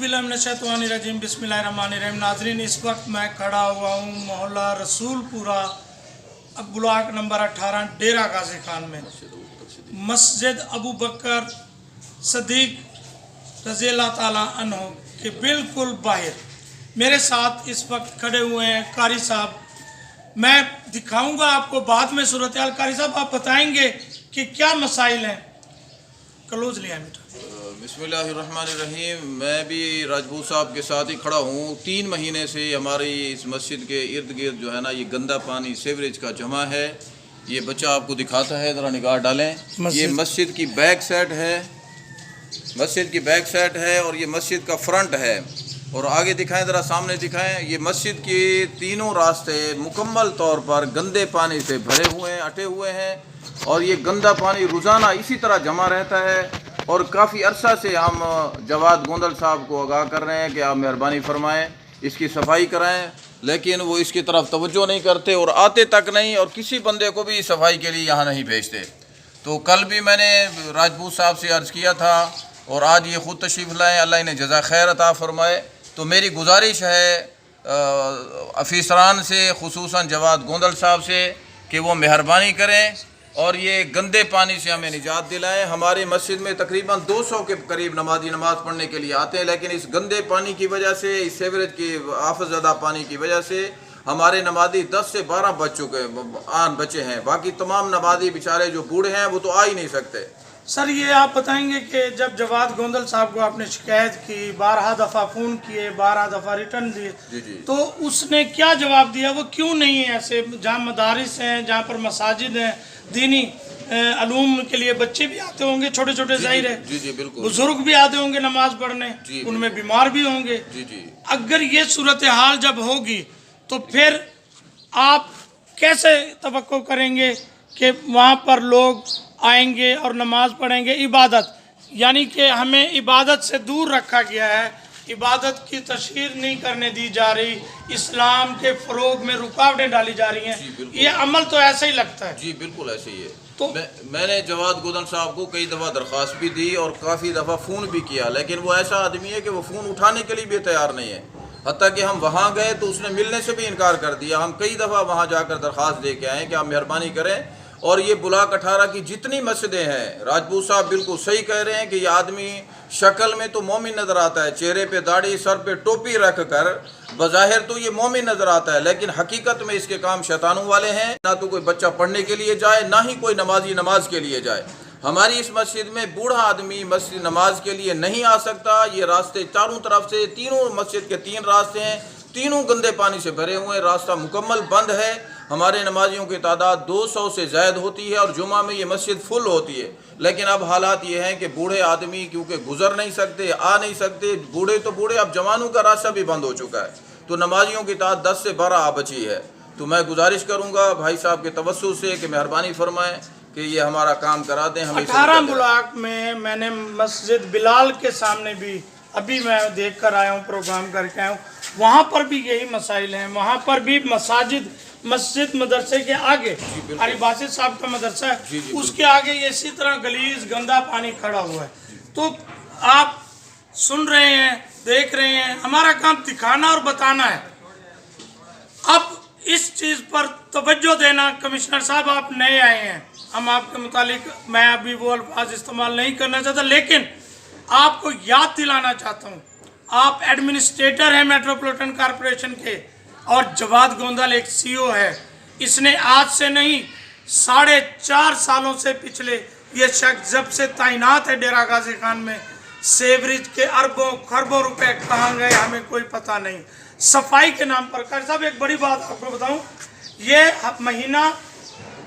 औज़ुबिल्लाहिमिनश्शैतानिर्रजीम बिस्मिल्लाहिर्रहमानिर्रहीम। नाज़रीन, इस वक्त मैं खड़ा हुआ हूँ मोहल्ला रसूलपुरा ब्लॉक नंबर 18 डेरा गाजी खान में मस्जिद अबू बकर सदीक रज़ी अल्लाह ताला अन्हु के बिल्कुल बाहर मेरे साथ इस वक्त खड़े हुए हैं कारी साहब। मैं दिखाऊंगा आपको बाद में सूरत हाल। कारी साहब, आप बताएंगे कि क्या मसाइल हैं? क्लोज लिया बेटा। बिस्मिल्लाहिर्रहमानिर्रहीम। मैं भी राजपूत साहब के साथ ही खड़ा हूँ। 3 महीने से हमारी इस मस्जिद के इर्द गिर्द जो है ना, ये गंदा पानी सीवरेज का जमा है। ये बच्चा आपको दिखाता है, ज़रा निगाह डालें। ये मस्जिद की बैक साइड है, मस्जिद की बैक साइड है और ये मस्जिद का फ्रंट है। और आगे दिखाएं, ज़रा सामने दिखाएं। ये मस्जिद के तीनों रास्ते मुकम्मल तौर पर गंदे पानी से भरे हुए हैं, अटे हुए हैं। और ये गंदा पानी रोज़ाना इसी तरह जमा रहता है। और काफ़ी अरसा से हम जवाद गोंदल साहब को आगाह कर रहे हैं कि आप मेहरबानी फरमाएं, इसकी सफाई कराएं, लेकिन वो इसकी तरफ तवज्जो नहीं करते और आते तक नहीं, और किसी बंदे को भी सफाई के लिए यहाँ नहीं भेजते। तो कल भी मैंने राजपूत साहब से अर्ज़ किया था और आज ये ख़ुद तशरीफ़ लाएँ, अल्लाह इन्हें जज़ा खैर अता फरमाए। तो मेरी गुजारिश है अफीसरान से, खुसूसन जवाद गोंदल साहब से, कि वो मेहरबानी करें और ये गंदे पानी से हमें निजात दिलाएं। हमारी मस्जिद में तकरीबन 200 के करीब नमाजी नमाज़ पढ़ने के लिए आते हैं, लेकिन इस गंदे पानी की वजह से, इस सीवरेज की आफतज़दा पानी की वजह से हमारे नमाजी 10 से 12 बच्चे हैं। बाकी तमाम नमाजी बेचारे जो बूढ़े हैं वो तो आ ही नहीं सकते। सर, ये आप बताएंगे कि जब जवाद गोंदल साहब को आपने शिकायत की, 12 दफ़ा फ़ोन किए, 12 दफ़ा रिटर्न दिए, तो उसने क्या जवाब दिया? वो क्यों नहीं है ऐसे जहाँ मदारिस हैं, जहाँ पर मसाजिद हैं, दीनी अलूम के लिए बच्चे भी आते होंगे, छोटे छोटे, ज़ाहिर है, जी बिल्कुल, बुजुर्ग भी आते होंगे नमाज पढ़ने, उनमें बीमार भी होंगे। अगर ये सूरत हाल जब होगी तो फिर आप कैसे तवक्को करेंगे कि वहाँ पर लोग आएंगे और नमाज पढ़ेंगे? इबादत, यानी कि हमें इबादत से दूर रखा गया है, इबादत की तशहीर नहीं करने दी जा रही, इस्लाम के फ़रोग में रुकावटें डाली जा रही हैं। ये अमल तो ऐसे ही लगता है। जी बिल्कुल ऐसे ही है। तो मैंने जवाद गोंदल साहब को कई दफ़ा दरख्वास्त भी दी और काफ़ी दफ़ा फ़ोन भी किया, लेकिन वो ऐसा आदमी है कि वो फ़ोन उठाने के लिए भी तैयार नहीं है। हत्ता कि हम वहाँ गए तो उसने मिलने से भी इनकार कर दिया। हम कई दफ़ा वहाँ जाकर दरख्वास्त दे के आए कि आप मेहरबानी करें। और ये ब्लॉक 18 की जितनी मस्जिदें हैं, राजपूत साहब बिल्कुल सही कह रहे हैं कि ये आदमी शक्ल में तो मोमिन नज़र आता है, चेहरे पे दाढ़ी, सर पे टोपी रख कर बज़ाहिर तो ये मोमिन नज़र आता है, लेकिन हकीकत में इसके काम शैतानों वाले हैं। ना तो कोई बच्चा पढ़ने के लिए जाए, ना ही कोई नमाजी नमाज के लिए जाए। हमारी इस मस्जिद में बूढ़ा आदमी मस्जिद नमाज के लिए नहीं आ सकता। ये रास्ते चारों तरफ से, तीनों मस्जिद के 3 रास्ते हैं, तीनों गंदे पानी से भरे हुए हैं, रास्ता मुकम्मल बंद है। हमारे नमाजियों की तादाद 200 से ज़ायद होती है और जुमा में ये मस्जिद फुल होती है। लेकिन अब हालात ये हैं कि बूढ़े आदमी क्योंकि गुजर नहीं सकते, आ नहीं सकते, बूढ़े तो बूढ़े, अब जवानों का रास्ता भी बंद हो चुका है, तो नमाजियों की तादाद 10 से 12 आ बची है। तो मैं गुजारिश करूँगा भाई साहब के तवज्जुह से कि मेहरबानी फरमाएँ कि ये हमारा काम करा दें। हमें 18 ब्लॉक में मैंने मस्जिद बिलाल के सामने भी अभी मैं देख कर आया हूँ, प्रोग्राम करके आया हूँ, वहाँ पर भी यही मसाइल हैं। वहाँ पर भी मस्जिद मदरसे के आगे, अली बासित साहब का मदरसा है, उसके आगे ये इसी तरह गलीज गंदा पानी खड़ा हुआ है। तो आप सुन रहे हैं, देख रहे हैं, हमारा काम दिखाना और बताना है। अब इस चीज़ पर तवज्जो देना। कमिश्नर साहब, आप नए आए हैं, हम आपके मुतालिक, मैं अभी वो अल्फाज इस्तेमाल नहीं करना चाहता, लेकिन आपको याद दिलाना चाहता हूँ, आप एडमिनिस्ट्रेटर हैं मेट्रोपॉलिटन कॉरपोरेशन के और जवाद गोंदल एक सीईओ है। इसने आज से नहीं, 4.5 सालों से पिछले ये शख्स जब से तैनात है डेरा गाजी खान में, सीवरेज के अरबों खरबों रुपए कहाँ गए हमें कोई पता नहीं। सफाई के नाम पर, कारी साहब एक बड़ी बात आपको बताऊँ, ये महीना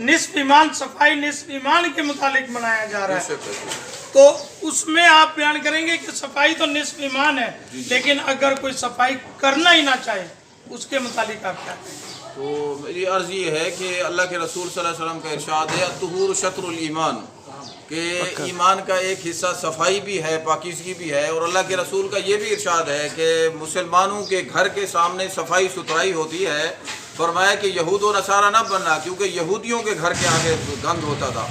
निस्फ ईमान, सफाई निस्फ ईमान के मुतालिक मनाया जा रहा है। तो उसमें आप बयान करेंगे कि सफाई तो निस्फ ईमान है, लेकिन अगर कोई सफाई करना ही ना चाहे उसके मुतालिक आप क्या कहें? तो मेरी अर्ज़ ये है कि अल्लाह के रसूल सल्लल्लाहु अलैहि वसल्लम का इरशाद है, तुहूर शत्रुल ईमान, कि ईमान का एक हिस्सा सफाई भी है, पाकीज़गी भी है। और अल्लाह के रसूल का ये भी इरशाद है कि मुसलमानों के घर के सामने सफाई सुथराई होती है। फरमाया कि यहूद और नसारा न बनना, क्योंकि यहूदियों के घर के आगे गंद होता था।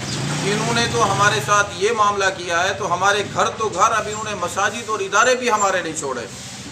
इन्होंने तो हमारे साथ ये मामला किया है, तो हमारे घर तो घर, अभी उन्होंने मसाजिद और इदारे भी हमारे नहीं छोड़े।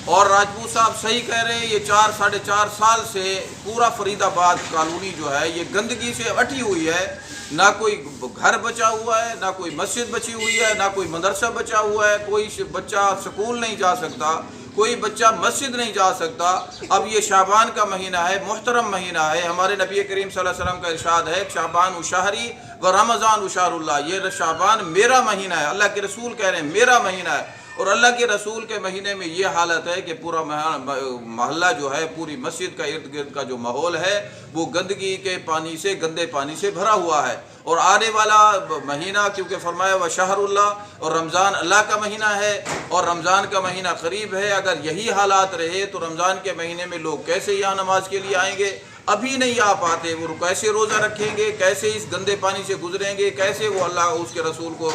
और राजपूत साहब सही कह रहे हैं, ये 4-4.5 साल से पूरा फरीदाबाद कॉलोनी जो है ये गंदगी से अटी हुई है। ना कोई घर बचा हुआ है, ना कोई मस्जिद बची हुई है, ना कोई मदरसा बचा हुआ है, कोई बच्चा स्कूल नहीं जा सकता, कोई बच्चा मस्जिद नहीं जा सकता। अब ये शाबान का महीना है, मुहतरम महीना है। हमारे नबी करीम सल्लल्लाहु अलैहि वसल्लम का इरशाद है, शाबान उशहरी व रमज़ान उशहरुल्लाह, ये शाबान मेरा महीना है। अल्लाह के रसूल कह रहे हैं मेरा महीना है। और अल्लाह के रसूल के महीने में ये हालत है कि पूरा मोहल्ला जो है, पूरी मस्जिद का इर्द गिर्द का जो माहौल है वो गंदगी के पानी से, गंदे पानी से भरा हुआ है। और आने वाला महीना, क्योंकि फरमाया व शहरुल्लाह, और रमज़ान अल्लाह का महीना है और रमज़ान का महीना करीब है। अगर यही हालात रहे तो रमज़ान के महीने में लोग कैसे यहाँ नमाज के लिए आएंगे? अभी नहीं आ पाते, वो कैसे रोज़ा रखेंगे, कैसे इस गंदे पानी से गुजरेंगे, कैसे वो अल्लाह उसके रसूल को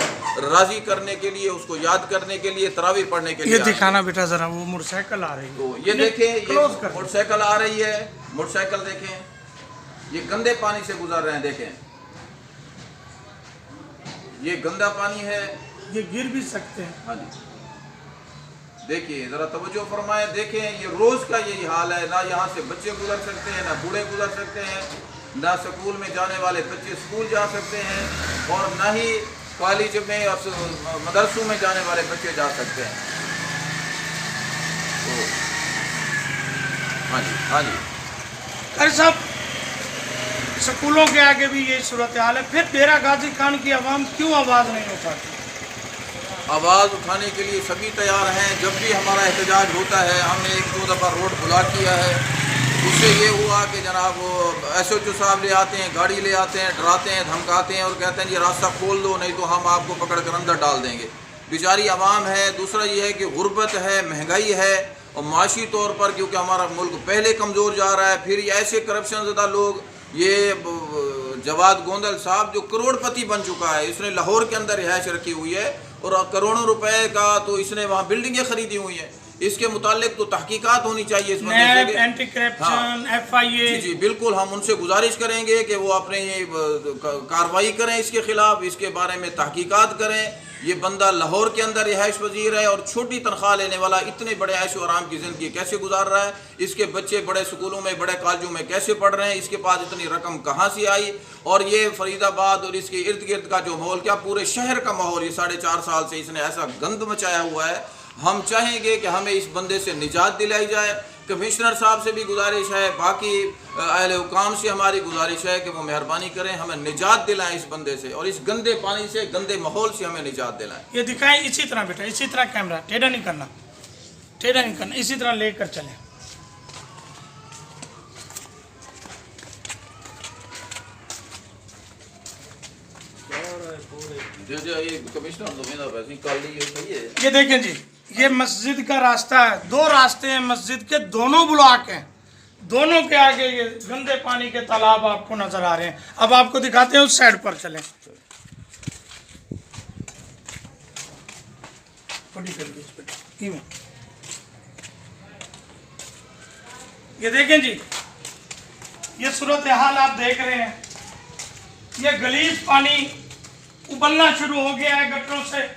राज़ी करने के लिए, उसको याद करने के लिए, तरावी पढ़ने के लिए। ये दिखाना बेटा ज़रा, वो मोटरसाइकिल आ रही है, तो ये देखें, ये मोटरसाइकिल आ रही है, मोटरसाइकिल देखें, ये गंदे पानी से गुजर रहे हैं। देखें, ये गंदा पानी है, ये गिर भी सकते हैं। हाँ जी, देखिए ज़रा तवज्जो फरमाएं। देखें, ये रोज़ का यही हाल है। ना यहाँ से बच्चे गुजर सकते हैं, ना बूढ़े गुजर सकते हैं, ना स्कूल में जाने वाले बच्चे स्कूल जा सकते हैं, और ना ही कॉलेज में और मदरसों में जाने वाले बच्चे जा सकते हैं। तो हाँ जी, हाँ जी, अरे साहब, स्कूलों के आगे भी यही सूरत हाल है। फिर डेरा गाजी खान की आवाम क्यों आवाज़ नहीं उठाती? आवाज़ उठाने के लिए सभी तैयार हैं। जब भी हमारा एहतजाज होता है, हमने 1-2 दफ़ा रोड ब्लॉक किया है। उससे ये हुआ कि जनाब वो SHO साहब ले आते हैं, गाड़ी ले आते हैं, डराते हैं, धमकाते हैं और कहते हैं ये रास्ता खोल दो, नहीं तो हम आपको पकड़ कर अंदर डाल देंगे। बेचारी आवाम है। दूसरा ये है कि गुर्बत है, महंगाई है, और माशी तौर पर क्योंकि हमारा मुल्क पहले कमज़ोर जा रहा है। फिर ये ऐसे करप्शन ज़्यादा लोग, ये जवाद गोंदल साहब जो करोड़पति बन चुका है, इसने लाहौर के अंदर रिहाइश रखी हुई है और करोड़ों रुपए का तो इसने वहाँ बिल्डिंगें खरीदी हुई हैं। इसके मुतालिक तो तहकीकात होनी चाहिए इस बंदे से। Anti corruption, FIA। जी जी बिल्कुल, हम उनसे गुजारिश करेंगे कि वो अपने ये कार्रवाई करें इसके खिलाफ, इसके बारे में तहकीकात करें। ये बंदा लाहौर के अंदर रिहाइश पजीर है और छोटी तनख्वाह लेने वाला इतने बड़े ऐशो आराम की ज़िंदगी कैसे गुजार रहा है? इसके बच्चे बड़े स्कूलों में, बड़े कॉलेजों में कैसे पढ़ रहे हैं? इसके पास इतनी रकम कहाँ से आई? और ये फरीदाबाद और इसके इर्द गिर्द का जो माहौल, क्या पूरे शहर का माहौल, ये 4.5 साल से इसने ऐसा गंद मचाया हुआ है। हम चाहेंगे कि हमें इस बंदे से निजात दिलाई जाए। कमिश्नर साहब से भी गुजारिश है, बाकी अहले हुकाम से हमारी गुजारिश है कि वो मेहरबानी करें, हमें निजात दिलाएं इस बंदे से, और इस गंदे पानी से, गंदे माहौल से हमें निजात दिलाएं। ये दिखाएं इसी तरह बेटा, इसी तरह कैमरा टेढ़ा नहीं करना, टेढ़ा नहीं करना, इसी तरह लेकर चलें। ये देखें जी, ये मस्जिद का रास्ता है, 2 रास्ते हैं मस्जिद के, दोनों ब्लॉक हैं, दोनों के आगे ये गंदे पानी के तालाब आपको नजर आ रहे हैं। अब आपको दिखाते हैं, उस साइड पर चलें। ये देखें जी, ये सूरत हाल आप देख रहे हैं। ये गलीज पानी उबलना शुरू हो गया है गटरों से,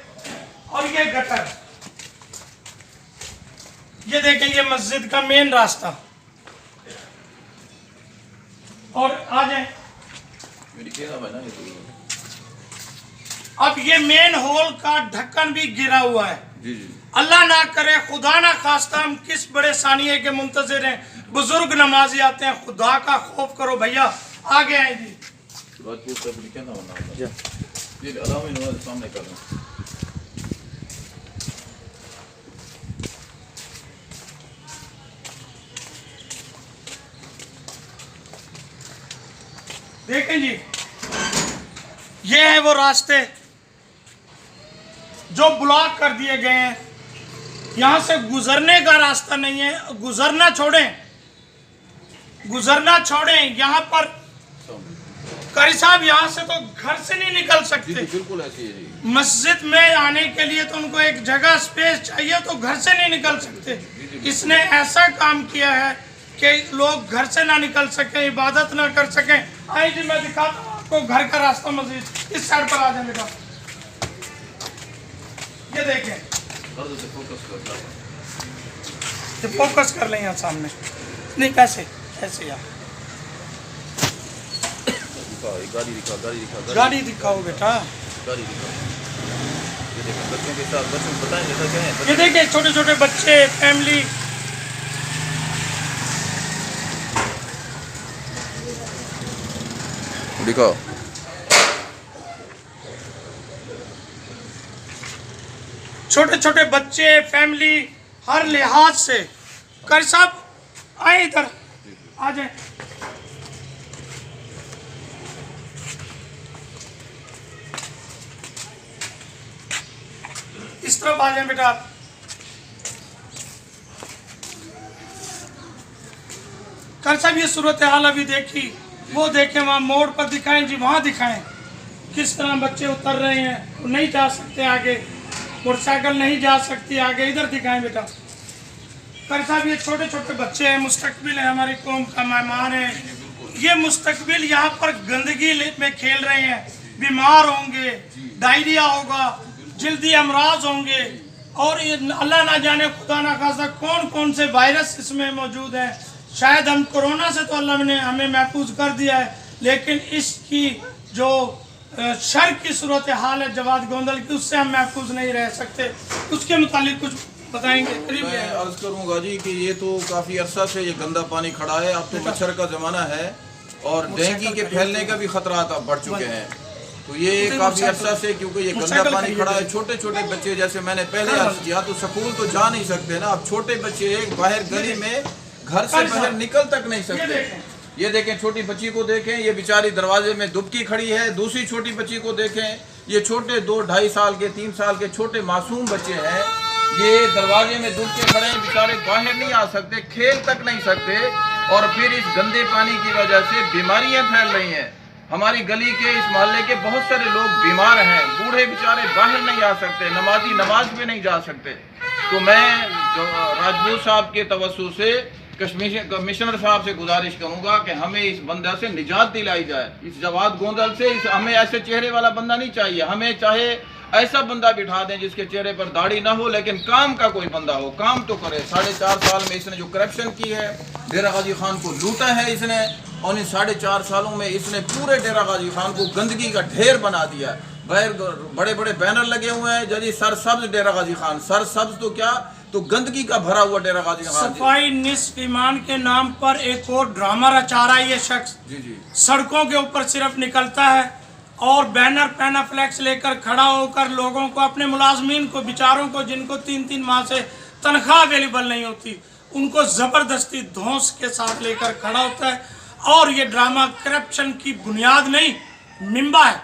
और ये गटर, ये देखें, ये मस्जिद का मेन रास्ता। और आ जाए, अब ये मेन होल का ढक्कन भी गिरा हुआ है। जी जी, अल्लाह ना करे, खुदा ना खास्ता, हम किस बड़े सानिये के मुंतजिर हैं। बुजुर्ग नमाजी आते हैं, खुदा का खौफ करो भैया। आगे आए जी, सामने कर देखें जी, ये है वो रास्ते जो ब्लॉक कर दिए गए हैं। यहाँ से गुजरने का रास्ता नहीं है। गुजरना छोड़ें, यहाँ पर कारी साहब यहाँ से तो घर से नहीं निकल सकते। बिल्कुल ऐसी है। मस्जिद में आने के लिए तो उनको एक जगह, स्पेस चाहिए, तो घर से नहीं निकल सकते। इसने ऐसा काम किया है कि लोग घर से ना निकल सकें, इबादत ना कर सकें। आइए जी, मैं दिखाता हूँ आपको आपको घर का रास्ता मस्जिद इस साइड पर आ जाए बेटा। ये देखें, ये फोकस कर लें यहाँ सामने। नहीं कैसे ऐसे यार, गाड़ी दिखाओ बेटा। बच्चों के साथ बच्चों को बताएं जैसा क्या है। ये देखिए छोटे छोटे बच्चे, फैमिली। दिखाओ। छोटे छोटे बच्चे, फैमिली, हर लिहाज से। कर साहब आए इधर, आ जाए। इस तरफ आ जाए बेटा आप। कर साहब ये सूरत हाल अभी देखी, वो देखें, वहाँ मोड़ पर दिखाएं जी, वहाँ दिखाएं किस तरह बच्चे उतर रहे हैं, वो नहीं जा सकते आगे, मोटरसाइकिल नहीं जा सकती आगे, इधर दिखाएं बेटा। कर साहब ये छोटे छोटे बच्चे हैं, मुस्तकबिल है, हमारी कौम का मेहमान है। ये मुस्तकबिल यहाँ पर गंदगी में खेल रहे हैं, बीमार होंगे, डायरिया होगा, जल्दी अमराज होंगे, और ये अल्लाह ना जाने खुदा ना खासा कौन कौन से वायरस इसमें मौजूद हैं। शायद हम कोरोना से तो अल्लाह ने हमें महफूज कर दिया है, लेकिन इसकी जो शर की सूरत हाल है जवाद गोंदल की, उससे हम महफूज नहीं रह सकते। उसके मुतालिक कुछ बताएंगे? मैं अर्ज करूँगा जी कि ये तो काफ़ी अरसा से ये गंदा पानी खड़ा है। अब तो मच्छर का ज़माना है और डेंगू के फैलने का भी खतरात अब बढ़ चुके हैं। तो ये काफ़ी अरसा से, क्योंकि ये गंदा पानी खड़ा है, छोटे छोटे बच्चे, जैसे मैंने पहले अर्ज किया, तो स्कूल तो जा नहीं सकते ना। अब छोटे बच्चे बाहर गली में घर से बाहर निकल तक नहीं सकते। ये देखें, छोटी बच्ची को देखें, ये बेचारी दरवाजे में दुबकी खड़ी है। दूसरी छोटी बच्ची को देखें, ये छोटे 2-2.5 साल के 3 साल के छोटे मासूम बच्चे हैं, ये दरवाजे में दुबके खड़े हैं, बेचारे बाहर नहीं आ सकते, खेल तक नहीं सकते। और फिर इस गंदे पानी की वजह से बीमारियां फैल रही हैं। हमारी गली के, इस मोहल्ले के बहुत सारे लोग बीमार हैं, बूढ़े बेचारे बाहर नहीं आ सकते, नमाजी नमाज पे नहीं जा सकते। तो मैं राजपूत साहब के तवज्जो से कमिश्नर साहब से गुजारिश करूंगा कि हमें इस बंदा से निजात दिलाई जाए, इस जवाद गोंदल से। हमें ऐसे चेहरे वाला बंदा नहीं चाहिए, हमें चाहे ऐसा बंदा बिठा दें जिसके चेहरे पर दाढ़ी ना हो, लेकिन काम का कोई बंदा हो, काम तो करे। 4.5 साल में इसने जो करप्शन की है, डेरा गाजी खान को लूटा है इसने, और इन 4.5 सालों में इसने पूरे डेरा गाजी खान को गंदगी का ढेर बना दिया। बाहर बड़े बड़े बैनर लगे हुए हैं, जल्दी सरसब्ज डेरा गाजी खान, सरसब्ज तो क्या, तो गंदगी का भरा हुआ डेरा गाजी खान। सफाई निस्फ ईमान के नाम पर एक और ड्रामा रचा रहा है ये शख्स। जी। सड़कों के ऊपर सिर्फ निकलता है और बैनर पैनाफ्लेक्स लेकर खड़ा होकर लोगों को, अपने मुलाजमीन को, बेचारों को, जिनको 3-3 माह से तनख्वाह अवेलेबल नहीं होती, उनको ज़बरदस्ती धौंस के साथ लेकर खड़ा होता है। और ये ड्रामा करप्शन की बुनियाद नहीं, मिंबा है।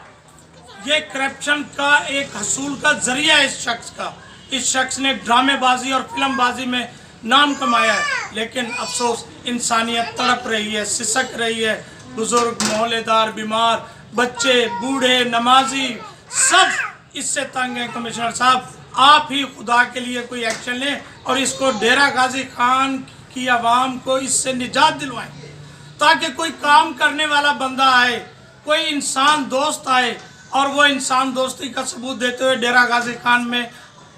ये करप्शन का एक हसूल का जरिया है इस शख्स का। इस शख्स ने ड्रामेबाजी और फिल्मबाजी में नाम कमाया है, लेकिन अफसोस इंसानियत तड़प रही है, सिसक रही है। बुजुर्ग, मोहल्लेदार, बीमार, बच्चे, बूढ़े, नमाजी, सब इससे तंग हैं। कमिश्नर साहब, आप ही खुदा के लिए कोई एक्शन लें और इसको डेरा गाजी खान की आवाम को इससे निजात दिलवाएं, ताकि कोई काम करने वाला बंदा आए, कोई इंसान दोस्त आए और वो इंसान दोस्ती का सबूत देते हुए डेरा गाजी खान में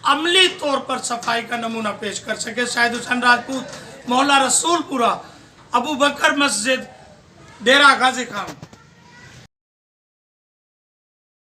अमली तौर पर सफाई का नमूना पेश कर सके। शाहिद हुसैन राजपूत, मोहल्ला रसूलपुरा, अबू बकर मस्जिद, डेरा गाजी खान।